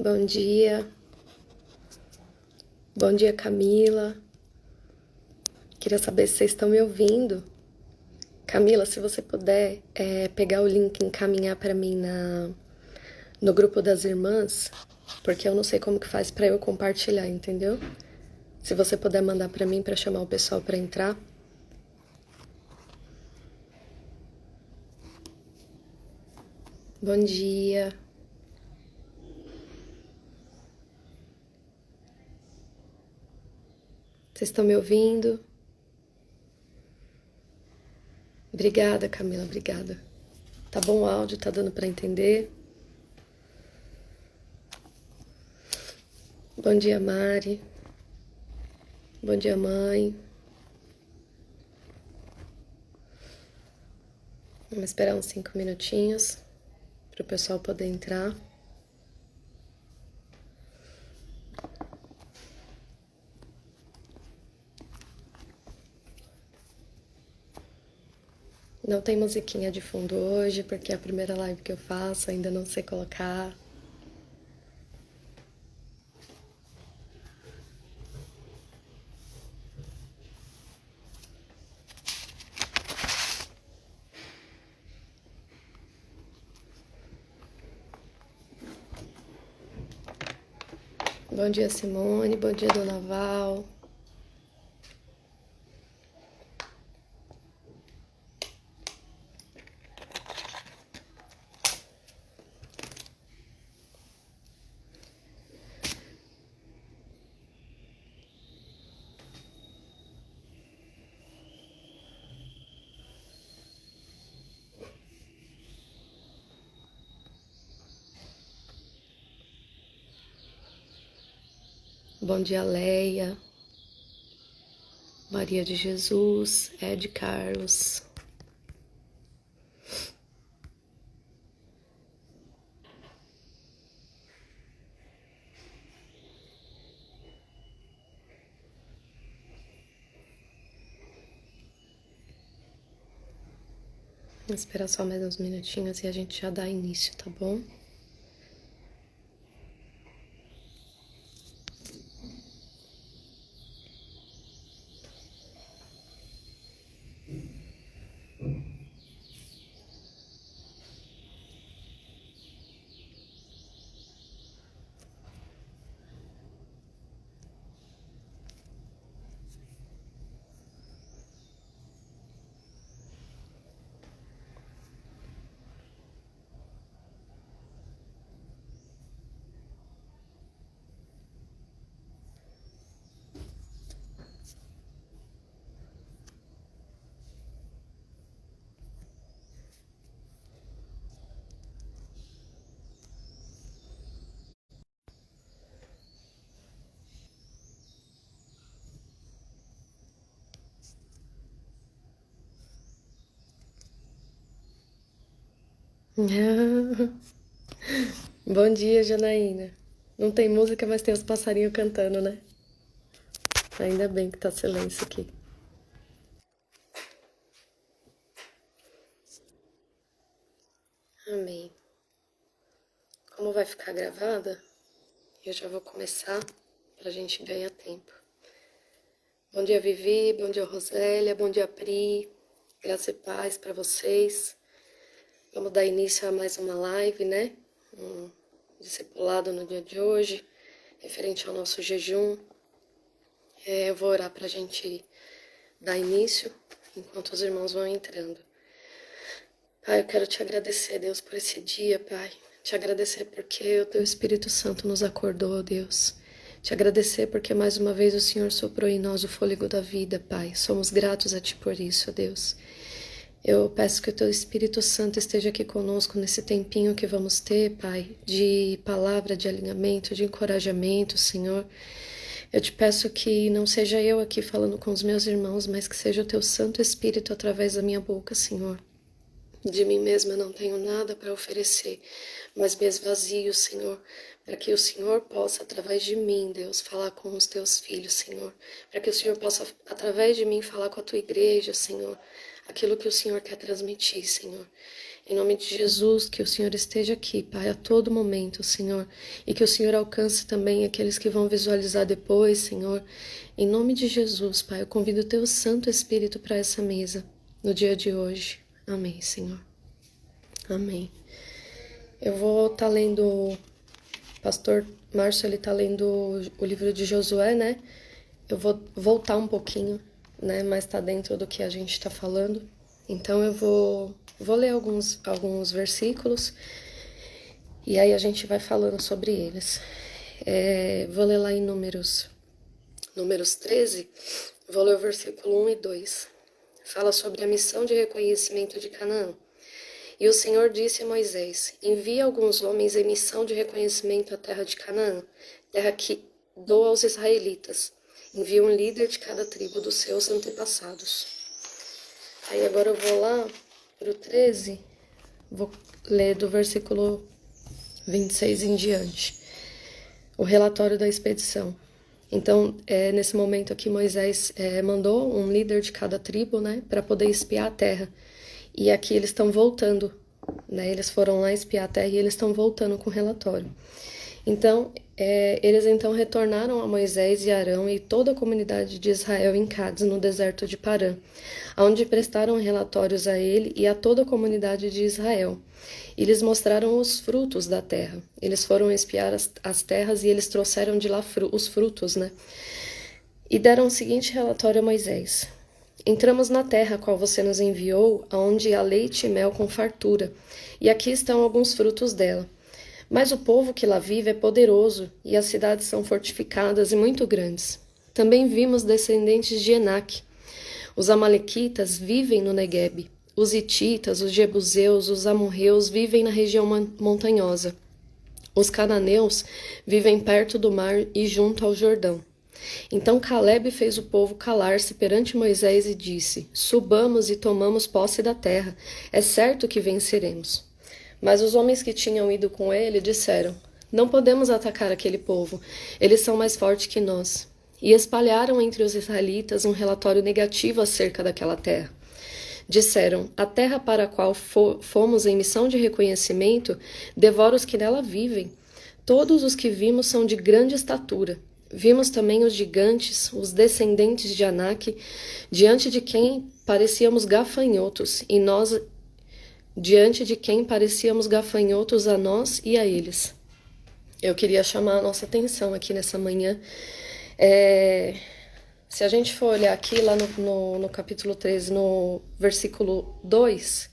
Bom dia. Bom dia, Camila. Queria saber se vocês estão me ouvindo. Camila, se você puder pegar o link e encaminhar para mim no grupo das irmãs, porque eu não sei como que faz para eu compartilhar, entendeu? Se você puder mandar para mim para chamar o pessoal para entrar. Bom dia. Vocês estão me ouvindo? Obrigada, Camila, obrigada. Tá bom o áudio? Tá dando para entender? Bom dia, Mari. Bom dia, mãe. Vamos esperar uns 5 minutinhos para o pessoal poder entrar. Não tem musiquinha de fundo hoje, porque é a primeira live que eu faço, ainda não sei colocar. Bom dia, Simone. Bom dia, Dona Val. Bom dia, Leia. Maria de Jesus. Ed Carlos. Vou esperar só mais uns minutinhos e a gente já dá início, tá bom? Bom dia, Janaína. Não tem música, mas tem os passarinhos cantando, né? Ainda bem que tá silêncio aqui. Amém. Como vai ficar gravada, eu já vou começar pra gente ganhar tempo. Bom dia, Vivi. Bom dia, Rosélia. Bom dia, Pri. Graça e paz pra vocês. Vamos dar início a mais uma live, né? Um discipulado no dia de hoje, referente ao nosso jejum. Eu vou orar pra gente dar início enquanto os irmãos vão entrando. Pai, eu quero te agradecer, Deus, por esse dia, Pai. Te agradecer porque o Teu Espírito Santo nos acordou, Deus. Te agradecer porque mais uma vez o Senhor soprou em nós o fôlego da vida, Pai. Somos gratos a Ti por isso, Deus. Eu peço que o Teu Espírito Santo esteja aqui conosco nesse tempinho que vamos ter, Pai, de palavra, de alinhamento, de encorajamento, Senhor. Eu te peço que não seja eu aqui falando com os meus irmãos, mas que seja o Teu Santo Espírito através da minha boca, Senhor. De mim mesma não tenho nada para oferecer, mas me esvazio, Senhor, para que o Senhor possa, através de mim, Deus, falar com os teus filhos, Senhor. Para que o Senhor possa, através de mim, falar com a tua igreja, Senhor. aquilo que o Senhor quer transmitir, Senhor. Em nome de Jesus, que o Senhor esteja aqui, Pai, a todo momento, Senhor. E que o Senhor alcance também aqueles que vão visualizar depois, Senhor. Em nome de Jesus, Pai, eu convido o Teu Santo Espírito para essa mesa, no dia de hoje. Amém, Senhor. Amém. Eu vou estar lendo, o pastor Márcio, ele está lendo o livro de Josué, né? Eu vou voltar um pouquinho, né? Mas está dentro do que a gente está falando. Então eu vou ler alguns versículos e aí a gente vai falando sobre eles. Vou ler lá em Números 13, vou ler o versículo 1 e 2. Fala sobre a missão de reconhecimento de Canaã. E o Senhor disse a Moisés: envia alguns homens em missão de reconhecimento à terra de Canaã, terra que dou aos israelitas. Envia um líder de cada tribo dos seus antepassados. Aí agora eu vou lá para o 13, vou ler do versículo 26 em diante. O relatório da expedição. Então, nesse momento aqui, Moisés mandou um líder de cada tribo, né, para poder espiar a terra. E aqui eles estão voltando, né, eles foram lá espiar a terra e eles estão voltando com o relatório. Então, eles então retornaram a Moisés e Arão e toda a comunidade de Israel em Cádiz, no deserto de Parã, onde prestaram relatórios a ele e a toda a comunidade de Israel. E lhes mostraram os frutos da terra. Eles foram espiar as terras e eles trouxeram de lá os frutos, né? E deram o seguinte relatório a Moisés: entramos na terra a qual você nos enviou, aonde há leite e mel com fartura, e aqui estão alguns frutos dela. Mas o povo que lá vive é poderoso, e as cidades são fortificadas e muito grandes. Também vimos descendentes de Enaque. Os amalequitas vivem no Neguebe. Os hititas, os jebuseus, os amorreus vivem na região montanhosa. Os cananeus vivem perto do mar e junto ao Jordão. Então Calebe fez o povo calar-se perante Moisés e disse: subamos e tomamos posse da terra. É certo que venceremos. Mas os homens que tinham ido com ele disseram: não podemos atacar aquele povo, eles são mais fortes que nós. E espalharam entre os israelitas um relatório negativo acerca daquela terra. Disseram: a terra para a qual fomos em missão de reconhecimento devora os que nela vivem. Todos os que vimos são de grande estatura. Vimos também os gigantes, os descendentes de Anak, diante de quem parecíamos gafanhotos, e nós diante de quem parecíamos gafanhotos a nós e a eles. Eu queria chamar a nossa atenção aqui nessa manhã. Se a gente for olhar aqui lá no capítulo 13, no versículo 2,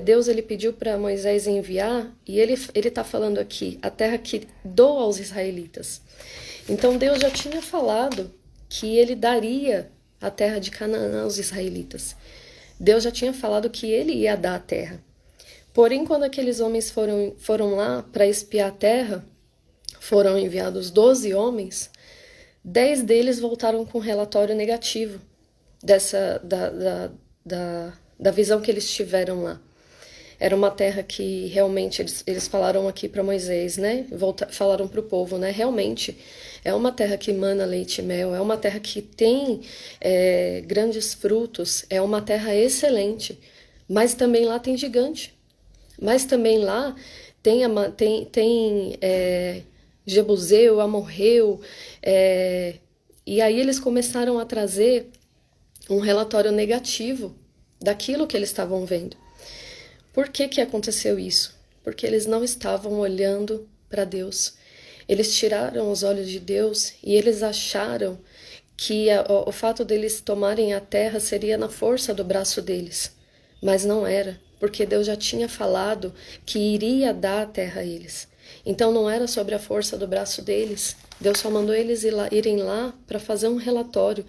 Deus ele pediu para Moisés enviar, e ele está falando aqui, a terra que dou aos israelitas. Então Deus já tinha falado que ele daria a terra de Canaã aos israelitas. Deus já tinha falado que ele ia dar a terra. Porém, quando aqueles homens foram lá para espiar a terra, foram enviados 12 homens, 10 deles voltaram com um relatório negativo da visão que eles tiveram lá. Era uma terra que realmente eles falaram aqui para Moisés, né? Falaram para o povo, né? Realmente é uma terra que emana leite e mel, é uma terra que tem grandes frutos, é uma terra excelente, mas também lá tem gigante, mas também lá tem Jebuseu, Amorreu, e aí eles começaram a trazer um relatório negativo daquilo que eles estavam vendo. Por que aconteceu isso? Porque eles não estavam olhando para Deus. Eles tiraram os olhos de Deus e eles acharam que o fato deles tomarem a terra seria na força do braço deles. Mas não era, porque Deus já tinha falado que iria dar a terra a eles. Então não era sobre a força do braço deles. Deus só mandou eles irem lá para fazer um relatório,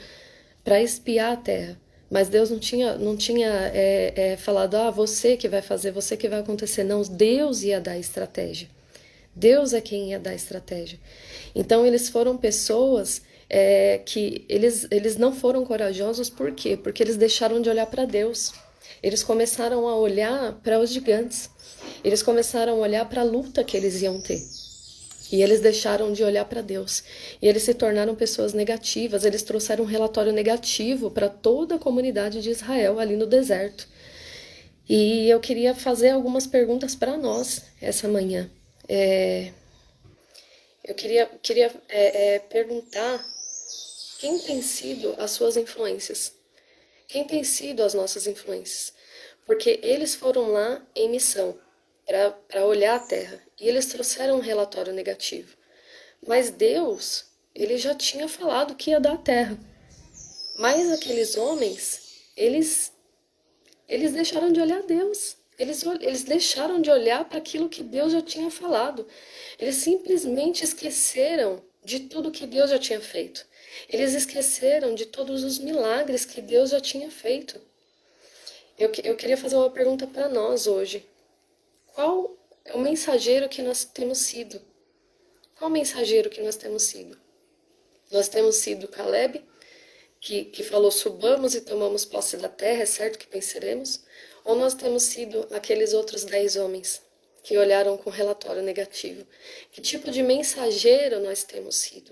para espiar a terra. Mas Deus não tinha falado, você que vai fazer, você que vai acontecer. Não, Deus ia dar a estratégia. Deus é quem ia dar a estratégia. Então eles foram pessoas que eles não foram corajosos. Por quê? Porque eles deixaram de olhar para Deus. Eles começaram a olhar para os gigantes. Eles começaram a olhar para a luta que eles iam ter. E eles deixaram de olhar para Deus. E eles se tornaram pessoas negativas. Eles trouxeram um relatório negativo para toda a comunidade de Israel ali no deserto. E eu queria fazer algumas perguntas para nós essa manhã. Eu queria perguntar quem tem sido as suas influências? Quem tem sido as nossas influências? Porque eles foram lá em missão para olhar a terra e eles trouxeram um relatório negativo. Mas Deus, ele já tinha falado que ia dar a terra. Mas aqueles homens, eles deixaram de olhar Deus. Eles deixaram de olhar para aquilo que Deus já tinha falado. Eles simplesmente esqueceram de tudo que Deus já tinha feito. Eles esqueceram de todos os milagres que Deus já tinha feito. Eu queria fazer uma pergunta para nós hoje. Qual é o mensageiro que nós temos sido? Qual mensageiro que nós temos sido? Nós temos sido Caleb, que falou subamos e tomamos posse da terra, é certo que venceremos? Ou nós temos sido aqueles outros 10 homens que olharam com relatório negativo? Que tipo de mensageiro nós temos sido?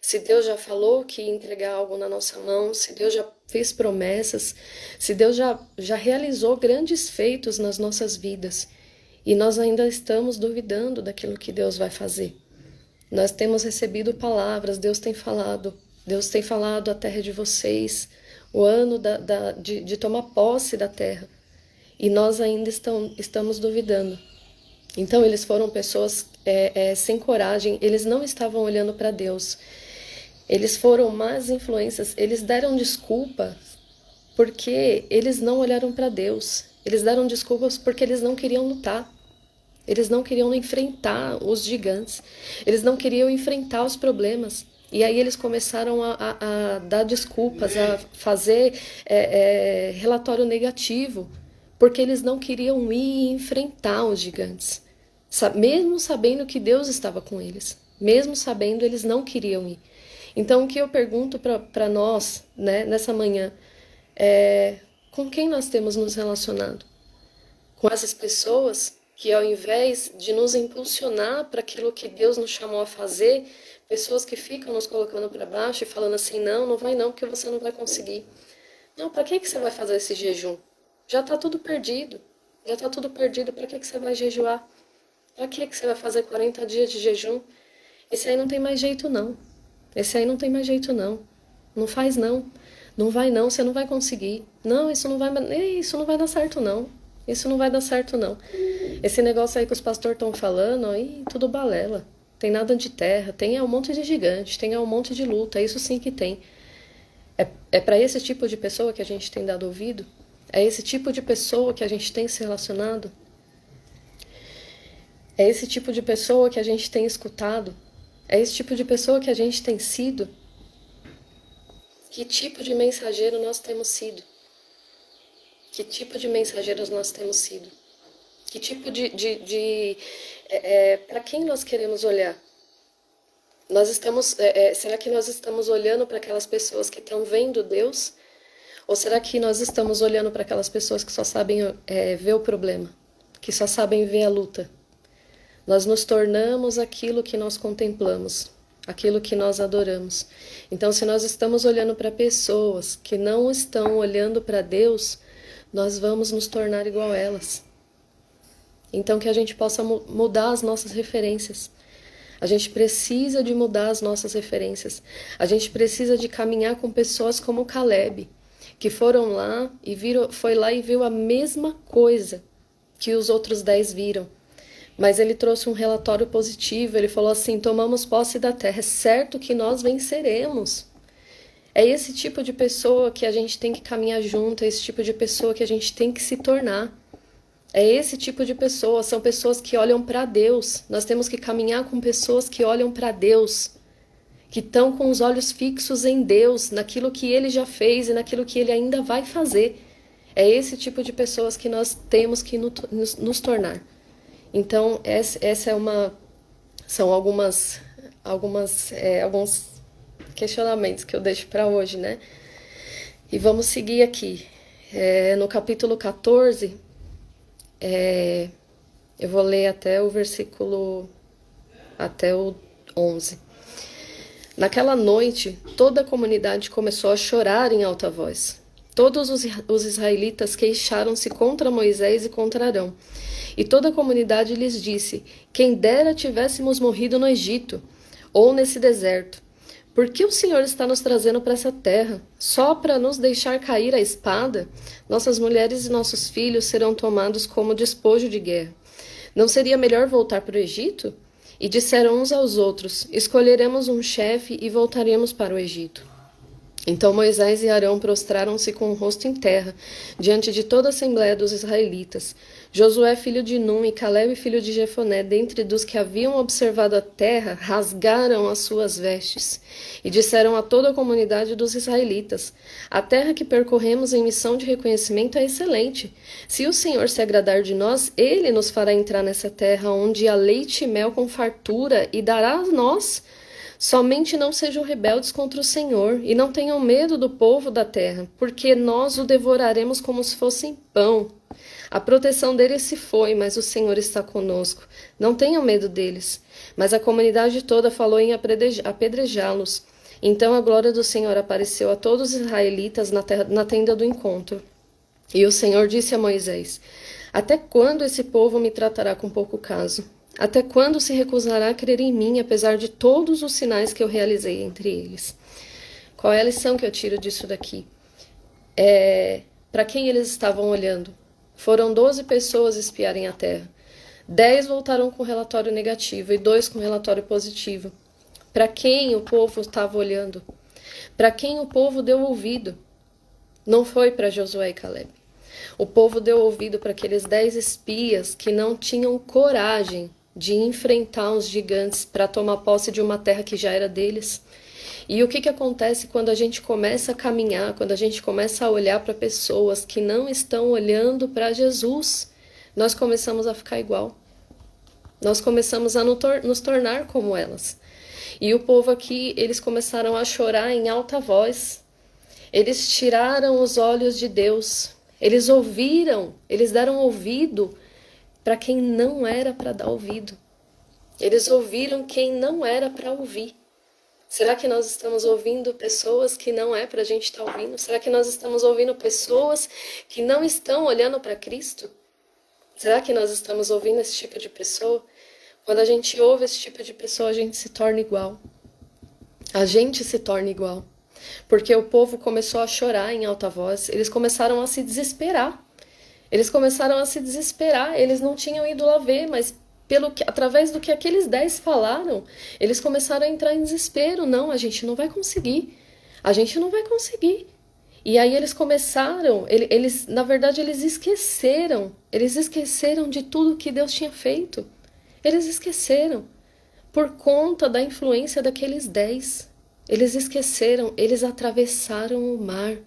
Se Deus já falou que ia entregar algo na nossa mão, se Deus já fez promessas, se Deus já realizou grandes feitos nas nossas vidas, e nós ainda estamos duvidando daquilo que Deus vai fazer. Nós temos recebido palavras, Deus tem falado a terra de vocês, o ano de tomar posse da terra, e nós ainda estamos duvidando. Então eles foram pessoas sem coragem, eles não estavam olhando para Deus. Eles foram más influências, eles deram desculpa porque eles não olharam para Deus. Eles deram desculpas porque eles não queriam lutar. Eles não queriam enfrentar os gigantes. Eles não queriam enfrentar os problemas. E aí eles começaram a dar desculpas, a fazer relatório negativo, porque eles não queriam ir enfrentar os gigantes. Mesmo sabendo que Deus estava com eles. Mesmo sabendo, eles não queriam ir. Então, o que eu pergunto para nós, né, nessa manhã, com quem nós temos nos relacionado? Com essas pessoas que, ao invés de nos impulsionar para aquilo que Deus nos chamou a fazer, pessoas que ficam nos colocando para baixo e falando assim, não vai não, porque você não vai conseguir. Não, para que você vai fazer esse jejum? Já está tudo perdido. Já está tudo perdido, para que você vai jejuar? Para que você vai fazer 40 dias de jejum? Esse aí não tem mais jeito não. Esse aí não tem mais jeito não. Não faz não. Não vai não, você não vai conseguir. Não, isso não vai dar certo não. Isso não vai dar certo não. Esse negócio aí que os pastores estão falando, tudo balela. Tem nada de terra, tem um monte de gigante, tem um monte de luta, isso sim que tem. É para esse tipo de pessoa que a gente tem dado ouvido? É esse tipo de pessoa que a gente tem se relacionado? É esse tipo de pessoa que a gente tem escutado? É esse tipo de pessoa que a gente tem sido? Que tipo de mensageiro nós temos sido? Que tipo de mensageiros nós temos sido? Que tipo para quem nós queremos olhar? Será que nós estamos olhando para aquelas pessoas que estão vendo Deus? Ou será que nós estamos olhando para aquelas pessoas que só sabem ver o problema? Que só sabem ver a luta? Nós nos tornamos aquilo que nós contemplamos, aquilo que nós adoramos. Então, se nós estamos olhando para pessoas que não estão olhando para Deus, nós vamos nos tornar igual a elas. Então, que a gente possa mudar as nossas referências. A gente precisa de mudar as nossas referências. A gente precisa de caminhar com pessoas como Caleb, que foram lá e foi lá e viu a mesma coisa que os outros 10 viram. Mas ele trouxe um relatório positivo, ele falou assim, tomamos posse da terra, é certo que nós venceremos. É esse tipo de pessoa que a gente tem que caminhar junto, é esse tipo de pessoa que a gente tem que se tornar. É esse tipo de pessoa, são pessoas que olham para Deus. Nós temos que caminhar com pessoas que olham para Deus, que estão com os olhos fixos em Deus, naquilo que Ele já fez e naquilo que Ele ainda vai fazer. É esse tipo de pessoas que nós temos que nos tornar. Então, são alguns questionamentos que eu deixo para hoje, né? E vamos seguir aqui. No capítulo 14, eu vou ler até o versículo até o 11. Naquela noite, toda a comunidade começou a chorar em alta voz. Todos os israelitas queixaram-se contra Moisés e contra Arão. E toda a comunidade lhes disse: quem dera tivéssemos morrido no Egito, ou nesse deserto. Por que o Senhor está nos trazendo para essa terra? Só para nos deixar cair a espada? Nossas mulheres e nossos filhos serão tomados como despojo de guerra. Não seria melhor voltar para o Egito? E disseram uns aos outros: escolheremos um chefe e voltaremos para o Egito. Então Moisés e Arão prostraram-se com o rosto em terra, diante de toda a assembléia dos israelitas. Josué, filho de Num, e Calebe, filho de Jefoné, dentre dos que haviam observado a terra, rasgaram as suas vestes. E disseram a toda a comunidade dos israelitas: a terra que percorremos em missão de reconhecimento é excelente. Se o Senhor se agradar de nós, ele nos fará entrar nessa terra onde há leite e mel com fartura e dará a nós. Somente não sejam rebeldes contra o Senhor, e não tenham medo do povo da terra, porque nós o devoraremos como se fosse pão. A proteção deles se foi, mas o Senhor está conosco. Não tenham medo deles. Mas a comunidade toda falou em apedrejá-los. Então a glória do Senhor apareceu a todos os israelitas na tenda do encontro. E o Senhor disse a Moisés: até quando esse povo me tratará com pouco caso? Até quando se recusará a crer em mim, apesar de todos os sinais que eu realizei entre eles? Qual é a lição que eu tiro disso daqui? Para quem eles estavam olhando? Foram 12 pessoas espiarem a terra. 10 voltaram com relatório negativo e 2 com relatório positivo. Para quem o povo estava olhando? Para quem o povo deu ouvido? Não foi para Josué e Calebe. O povo deu ouvido para aqueles 10 espias que não tinham coragem de enfrentar os gigantes para tomar posse de uma terra que já era deles. E o que acontece quando a gente começa a caminhar, quando a gente começa a olhar para pessoas que não estão olhando para Jesus? Nós começamos a ficar igual. Nós começamos a nos tornar como elas. E o povo aqui, eles começaram a chorar em alta voz. Eles tiraram os olhos de Deus. Eles ouviram, eles deram ouvido para quem não era para dar ouvido. Eles ouviram quem não era para ouvir. Será que nós estamos ouvindo pessoas que não é para a gente estar ouvindo? Será que nós estamos ouvindo pessoas que não estão olhando para Cristo? Será que nós estamos ouvindo esse tipo de pessoa? Quando a gente ouve esse tipo de pessoa, a gente se torna igual. A gente se torna igual. Porque o povo começou a chorar em alta voz, eles começaram a se desesperar. Eles começaram a se desesperar, eles não tinham ido lá ver, mas através do que aqueles 10 falaram, eles começaram a entrar em desespero. Não, a gente não vai conseguir. A gente não vai conseguir. E aí eles começaram, na verdade, eles esqueceram de tudo que Deus tinha feito. Eles esqueceram, por conta da influência daqueles 10. Eles esqueceram, eles atravessaram o mar.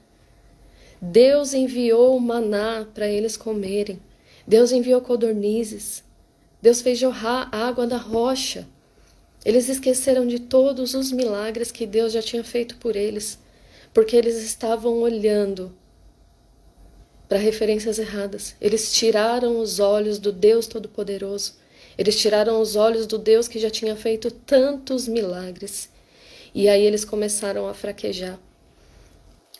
Deus enviou o maná para eles comerem. Deus enviou codornizes. Deus fez jorrar água da rocha. Eles esqueceram de todos os milagres que Deus já tinha feito por eles, porque eles estavam olhando para referências erradas. Eles tiraram os olhos do Deus Todo-Poderoso. Eles tiraram os olhos do Deus que já tinha feito tantos milagres. E aí eles começaram a fraquejar.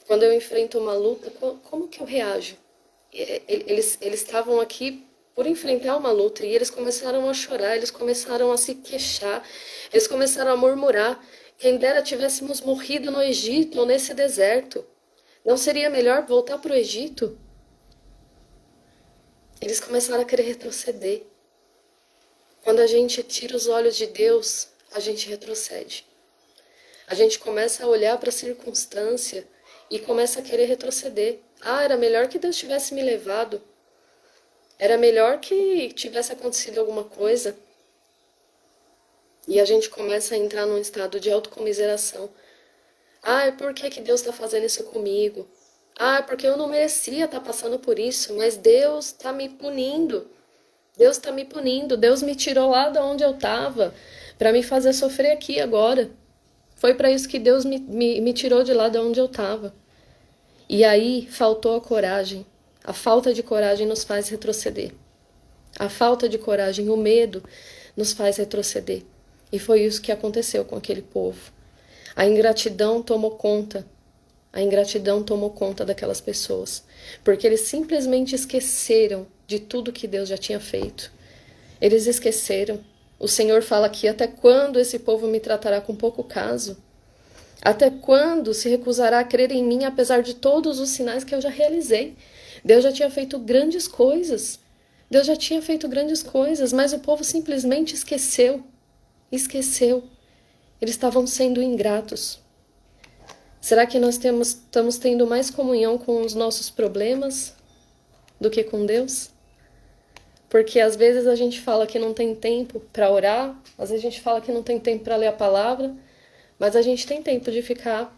Quando eu enfrento uma luta, como que eu reajo? Eles estavam aqui por enfrentar uma luta e eles começaram a chorar, eles começaram a se queixar, eles começaram a murmurar: quem dera tivéssemos morrido no Egito ou nesse deserto. Não seria melhor voltar para o Egito? Eles começaram a querer retroceder. Quando a gente tira os olhos de Deus, a gente retrocede. A gente começa a olhar para a circunstância e começa a querer retroceder. Era melhor que Deus tivesse me levado. Era melhor que tivesse acontecido alguma coisa. E a gente começa a entrar num estado de autocomiseração. Por que Deus está fazendo isso comigo? Porque eu não merecia estar passando por isso, mas Deus está me punindo. Deus está me punindo. Deus me tirou lá de onde eu estava para me fazer sofrer aqui agora. Foi para isso que Deus me tirou de lá de onde eu estava. E aí faltou a coragem. A falta de coragem nos faz retroceder. A falta de coragem, o medo, nos faz retroceder. E foi isso que aconteceu com aquele povo. A ingratidão tomou conta. A ingratidão tomou conta daquelas pessoas. Porque eles simplesmente esqueceram de tudo que Deus já tinha feito. Eles esqueceram. O Senhor fala aqui: até quando esse povo me tratará com pouco caso? Até quando se recusará a crer em mim, apesar de todos os sinais que eu já realizei? Deus já tinha feito grandes coisas. Deus já tinha feito grandes coisas, mas o povo simplesmente esqueceu. Esqueceu. Eles estavam sendo ingratos. Será que nós estamos tendo mais comunhão com os nossos problemas do que com Deus? Porque às vezes a gente fala que não tem tempo para orar, às vezes a gente fala que não tem tempo para ler a palavra, mas a gente tem tempo de ficar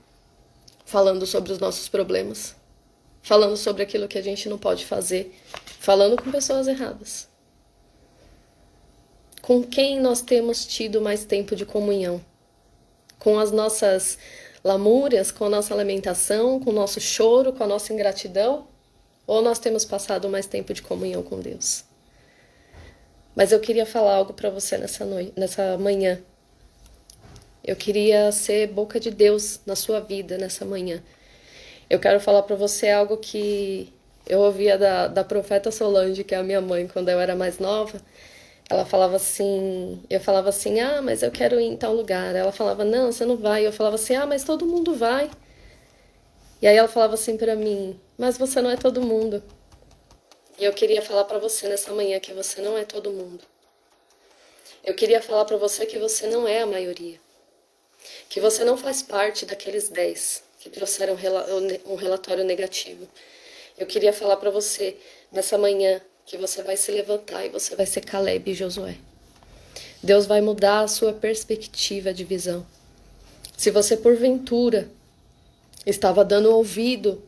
falando sobre os nossos problemas, falando sobre aquilo que a gente não pode fazer, falando com pessoas erradas. Com quem nós temos tido mais tempo de comunhão? Com as nossas lamúrias, com a nossa lamentação, com o nosso choro, com a nossa ingratidão? Ou nós temos passado mais tempo de comunhão com Deus? Mas eu queria falar algo para você nessa manhã. Eu queria ser boca de Deus na sua vida nessa manhã. Eu quero falar para você algo que eu ouvia da profeta Solange, que é a minha mãe, quando eu era mais nova. Ela falava assim, eu falava assim: mas eu quero ir em tal lugar. Ela falava: não, você não vai. Eu falava assim: mas todo mundo vai. E aí ela falava assim para mim: mas você não é todo mundo. E eu queria falar para você nessa manhã que você não é todo mundo. Eu queria falar para você que você não é a maioria. Que você não faz parte daqueles 10 que trouxeram um relatório negativo. Eu queria falar para você nessa manhã que você vai se levantar e você vai ser Caleb e Josué. Deus vai mudar a sua perspectiva de visão. Se você porventura estava dando ouvido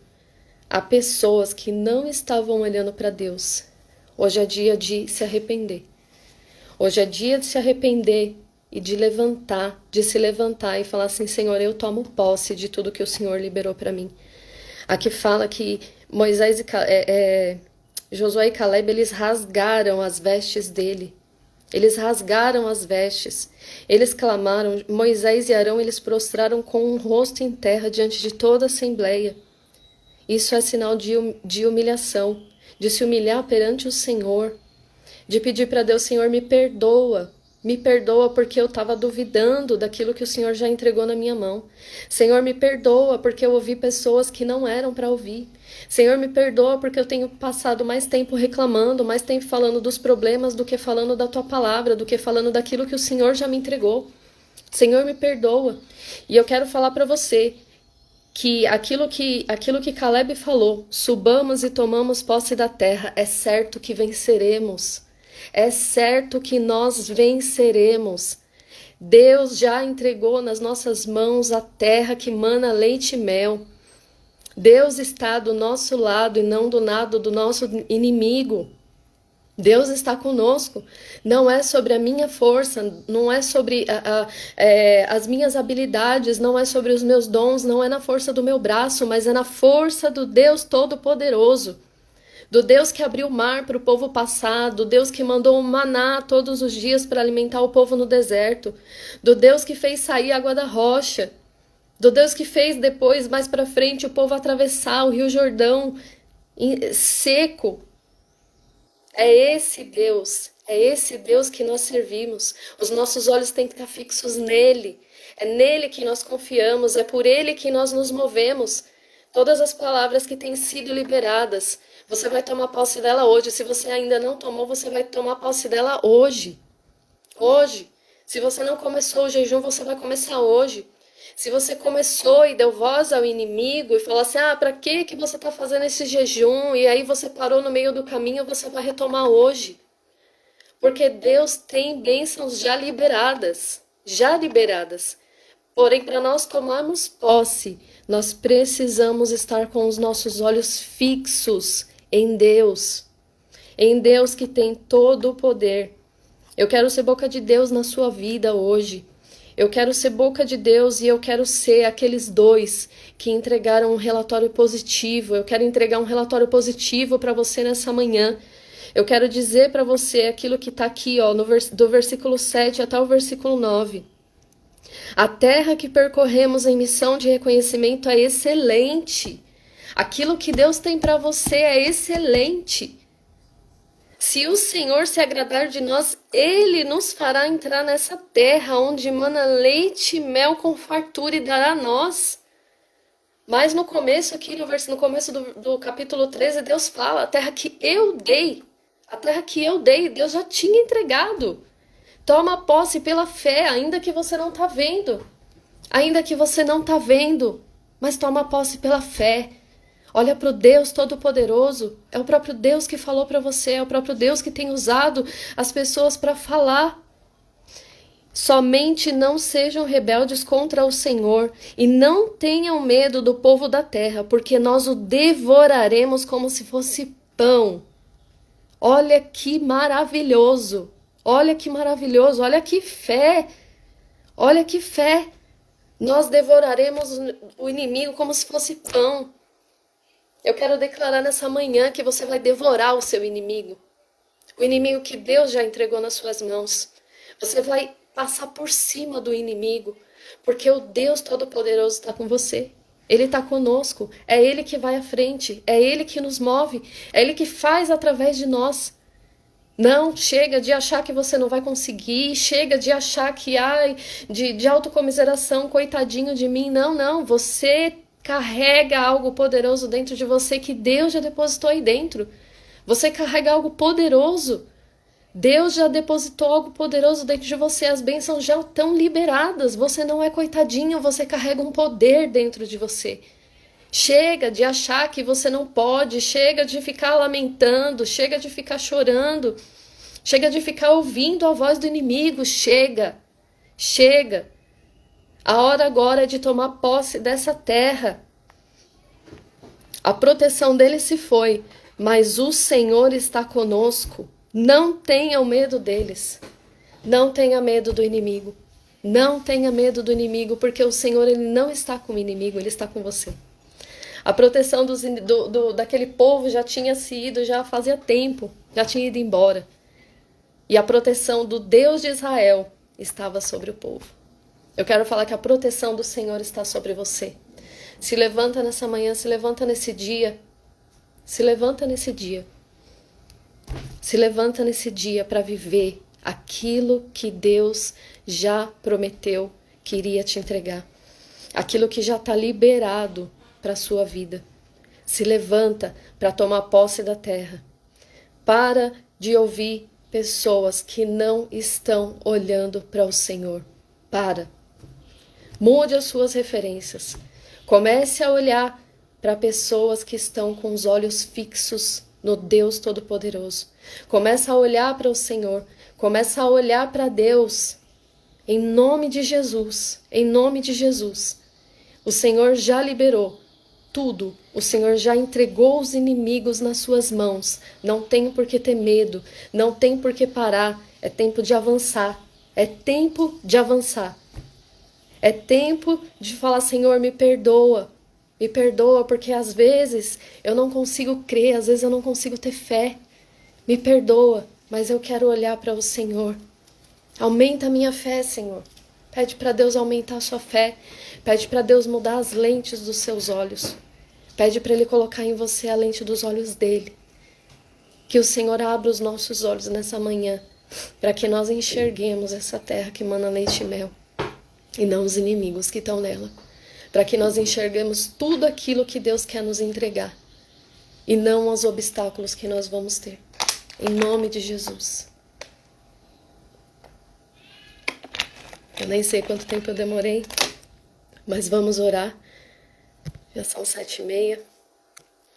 a pessoas que não estavam olhando para Deus, hoje é dia de se arrepender. Hoje é dia de se arrepender e de se levantar e falar assim: Senhor, eu tomo posse de tudo que o Senhor liberou para mim. Aqui fala que Josué e Caleb, eles rasgaram as vestes dele. Eles rasgaram as vestes. Eles clamaram. Moisés e Arão, eles prostraram com o rosto em terra diante de toda a assembleia. Isso é sinal de humilhação, de se humilhar perante o Senhor, de pedir para Deus: Senhor, me perdoa porque eu estava duvidando daquilo que o Senhor já entregou na minha mão. Senhor, me perdoa porque eu ouvi pessoas que não eram para ouvir. Senhor, me perdoa porque eu tenho passado mais tempo reclamando, mais tempo falando dos problemas do que falando da tua palavra, do que falando daquilo que o Senhor já me entregou. Senhor, me perdoa. E eu quero falar para você que aquilo que Caleb falou: subamos e tomamos posse da terra, é certo que venceremos. É certo que nós venceremos. Deus já entregou nas nossas mãos a terra que mana leite e mel. Deus está do nosso lado e não do lado do nosso inimigo. Deus está conosco. Não é sobre a minha força, não é sobre as minhas habilidades, não é sobre os meus dons, não é na força do meu braço, mas é na força do Deus Todo-Poderoso. Do Deus que abriu o mar para o povo passar, do Deus que mandou o maná todos os dias para alimentar o povo no deserto, do Deus que fez sair água da rocha, do Deus que fez depois, mais para frente, o povo atravessar o Rio Jordão seco. É esse Deus que nós servimos. Os nossos olhos têm que estar fixos nele. É nele que nós confiamos, é por ele que nós nos movemos. Todas as palavras que têm sido liberadas, você vai tomar posse dela hoje. Se você ainda não tomou, você vai tomar posse dela hoje. Hoje. Se você não começou o jejum, você vai começar hoje. Se você começou e deu voz ao inimigo e falou assim: para que você está fazendo esse jejum? E aí você parou no meio do caminho, você vai retomar hoje. Porque Deus tem bênçãos já liberadas. Já liberadas. Porém, para nós tomarmos posse, nós precisamos estar com os nossos olhos fixos em Deus que tem todo o poder. Eu quero ser boca de Deus na sua vida hoje. Eu quero ser boca de Deus e eu quero ser aqueles 2 que entregaram um relatório positivo. Eu quero entregar um relatório positivo para você nessa manhã. Eu quero dizer para você aquilo que está aqui, ó, do versículo 7 até o versículo 9. A terra que percorremos em missão de reconhecimento é excelente. Aquilo que Deus tem para você é excelente. Se o Senhor se agradar de nós, Ele nos fará entrar nessa terra onde mana leite e mel com fartura e dará a nós. Mas no começo aqui, no começo do capítulo 13, Deus fala, a terra que eu dei, Deus já tinha entregado. Toma posse pela fé, ainda que você não está vendo. Ainda que você não está vendo, mas toma posse pela fé. Olha para o Deus Todo-Poderoso. É o próprio Deus que falou para você, é o próprio Deus que tem usado as pessoas para falar. Somente não sejam rebeldes contra o Senhor e não tenham medo do povo da terra, porque nós o devoraremos como se fosse pão. Olha que maravilhoso! Olha que maravilhoso! Olha que fé! Olha que fé! Nós devoraremos o inimigo como se fosse pão. Eu quero declarar nessa manhã que você vai devorar o seu inimigo. O inimigo que Deus já entregou nas suas mãos. Você vai passar por cima do inimigo, porque o Deus Todo-Poderoso está com você. Ele está conosco. É Ele que vai à frente. É Ele que nos move. É Ele que faz através de nós. Não, chega de achar que você não vai conseguir, chega de achar que, de autocomiseração, coitadinho de mim. Não, não, você carrega algo poderoso dentro de você que Deus já depositou aí dentro. Você carrega algo poderoso. Deus já depositou algo poderoso dentro de você. As bênçãos já estão liberadas. Você não é coitadinho, você carrega um poder dentro de você. Chega de achar que você não pode, chega de ficar lamentando, chega de ficar chorando, chega de ficar ouvindo a voz do inimigo, chega. A hora agora é de tomar posse dessa terra. A proteção dele se foi, mas o Senhor está conosco. Não tenha medo deles. Não tenha medo do inimigo. Não tenha medo do inimigo, porque o Senhor ele não está com o inimigo, ele está com você. A proteção daquele povo já tinha sido, já fazia tempo, já tinha ido embora. E a proteção do Deus de Israel estava sobre o povo. Eu quero falar que a proteção do Senhor está sobre você. Se levanta nessa manhã, se levanta nesse dia. Se levanta nesse dia. Se levanta nesse dia para viver aquilo que Deus já prometeu que iria te entregar. Aquilo que já está liberado para a sua vida. Se levanta para tomar posse da terra. Para de ouvir pessoas que não estão olhando para o Senhor. Para. Mude as suas referências. Comece a olhar para pessoas que estão com os olhos fixos no Deus Todo-Poderoso. Comece a olhar para o Senhor. Comece a olhar para Deus. Em nome de Jesus. Em nome de Jesus. O Senhor já liberou tudo. O Senhor já entregou os inimigos nas suas mãos. Não tem por que ter medo. Não tem por que parar. É tempo de avançar. É tempo de avançar. É tempo de falar, Senhor, me perdoa. Me perdoa, porque às vezes eu não consigo crer, às vezes eu não consigo ter fé. Me perdoa, mas eu quero olhar para o Senhor. Aumenta a minha fé, Senhor. Pede para Deus aumentar a sua fé. Pede para Deus mudar as lentes dos seus olhos. Pede para Ele colocar em você a lente dos olhos dele. Que o Senhor abra os nossos olhos nessa manhã, para que nós enxerguemos essa terra que mana leite e mel, e não os inimigos que estão nela. Para que nós enxerguemos tudo aquilo que Deus quer nos entregar, e não os obstáculos que nós vamos ter. Em nome de Jesus. Eu nem sei quanto tempo eu demorei, mas vamos orar. Já são 7h30.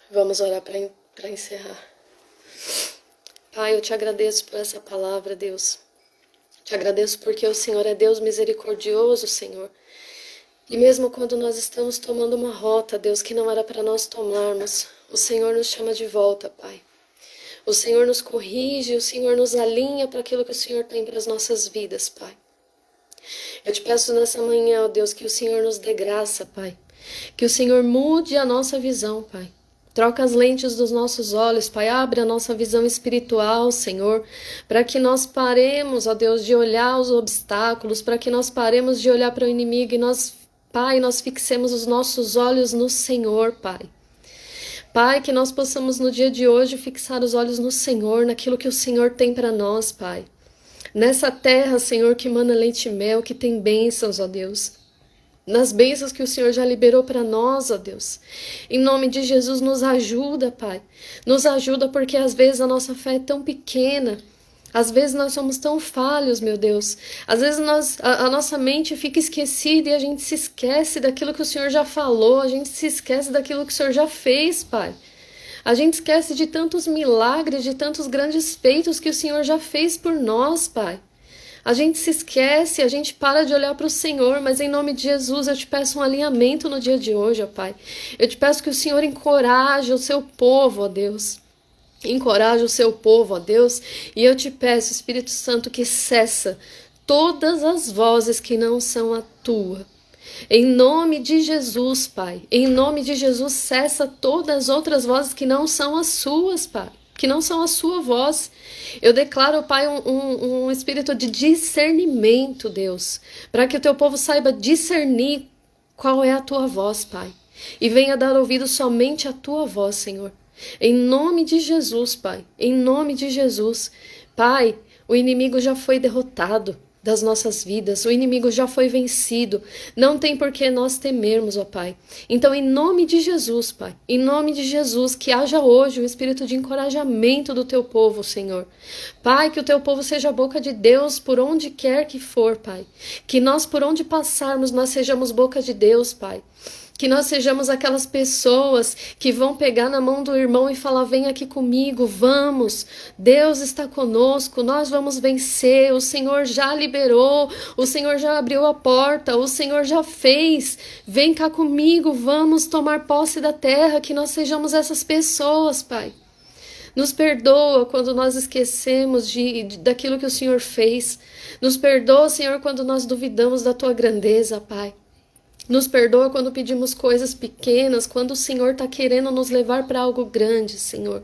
Vamos orar para encerrar. Pai, eu te agradeço por essa palavra, Deus. Te agradeço porque o Senhor é Deus misericordioso, Senhor. E mesmo quando nós estamos tomando uma rota, Deus, que não era para nós tomarmos, o Senhor nos chama de volta, Pai. O Senhor nos corrige, o Senhor nos alinha para aquilo que o Senhor tem para as nossas vidas, Pai. Eu te peço nessa manhã, ó Deus, que o Senhor nos dê graça, Pai. Que o Senhor mude a nossa visão, Pai. Troca as lentes dos nossos olhos, Pai, abre a nossa visão espiritual, Senhor, para que nós paremos, ó Deus, de olhar os obstáculos, para que nós paremos de olhar para o inimigo e nós, Pai, nós fixemos os nossos olhos no Senhor, Pai. Pai, que nós possamos no dia de hoje fixar os olhos no Senhor, naquilo que o Senhor tem para nós, Pai. Nessa terra, Senhor, que mana leite e mel, que tem bênçãos, ó Deus. Nas bênçãos que o Senhor já liberou para nós, ó Deus. Em nome de Jesus, nos ajuda, Pai. Nos ajuda porque às vezes a nossa fé é tão pequena. Às vezes nós somos tão falhos, meu Deus. Às vezes a nossa mente fica esquecida e a gente se esquece daquilo que o Senhor já falou. A gente se esquece daquilo que o Senhor já fez, Pai. A gente esquece de tantos milagres, de tantos grandes feitos que o Senhor já fez por nós, Pai. A gente se esquece, a gente para de olhar para o Senhor, mas em nome de Jesus eu te peço um alinhamento no dia de hoje, ó Pai. Eu te peço que o Senhor encoraje o seu povo, ó Deus. Encoraje o seu povo, ó Deus. E eu te peço, Espírito Santo, que cessa todas as vozes que não são a tua. Em nome de Jesus, Pai. Em nome de Jesus, cessa todas as outras vozes que não são as suas, Pai. Que não são a sua voz. Eu declaro, Pai, um espírito de discernimento, Deus, para que o teu povo saiba discernir qual é a tua voz, Pai, e venha dar ouvido somente à tua voz, Senhor. Em nome de Jesus, Pai, em nome de Jesus. Pai, o inimigo já foi derrotado das nossas vidas, o inimigo já foi vencido, não tem por que nós temermos, ó Pai. Então, em nome de Jesus, Pai, em nome de Jesus, que haja hoje um espírito de encorajamento do teu povo, Senhor. Pai, que o teu povo seja a boca de Deus por onde quer que for, Pai. Que nós, por onde passarmos, nós sejamos boca de Deus, Pai. Que nós sejamos aquelas pessoas que vão pegar na mão do irmão e falar, vem aqui comigo, vamos, Deus está conosco, nós vamos vencer, o Senhor já liberou, o Senhor já abriu a porta, o Senhor já fez, vem cá comigo, vamos tomar posse da terra, que nós sejamos essas pessoas, Pai. Nos perdoa quando nós esquecemos daquilo que o Senhor fez, nos perdoa, Senhor, quando nós duvidamos da Tua grandeza, Pai. Nos perdoa quando pedimos coisas pequenas, quando o Senhor está querendo nos levar para algo grande, Senhor.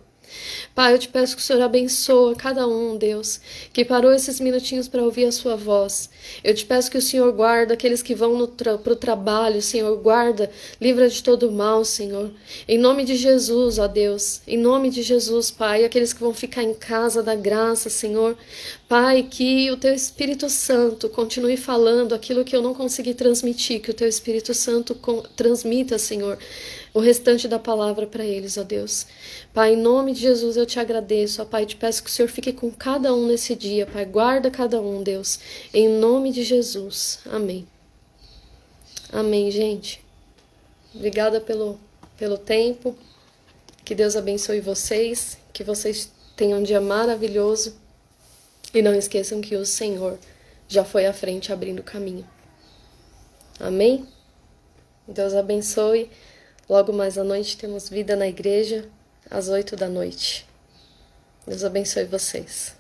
Pai, eu te peço que o Senhor abençoe cada um, Deus, que parou esses minutinhos para ouvir a sua voz. Eu te peço que o Senhor guarda aqueles que vão para o trabalho, Senhor, guarda, livra de todo mal, Senhor. Em nome de Jesus, ó Deus, em nome de Jesus, Pai, aqueles que vão ficar em casa da graça, Senhor. Pai, que o Teu Espírito Santo continue falando aquilo que eu não consegui transmitir, que o Teu Espírito Santo transmita, Senhor, o restante da palavra para eles, ó Deus. Pai, em nome de Jesus eu te agradeço, ó Pai, te peço que o Senhor fique com cada um nesse dia, Pai, guarda cada um, Deus, em nome de Jesus, amém. Amém, gente. Obrigada pelo tempo, que Deus abençoe vocês, que vocês tenham um dia maravilhoso e não esqueçam que o Senhor já foi à frente abrindo o caminho. Amém? Deus abençoe. Logo mais à noite temos vida na igreja, às 8 da noite. Deus abençoe vocês.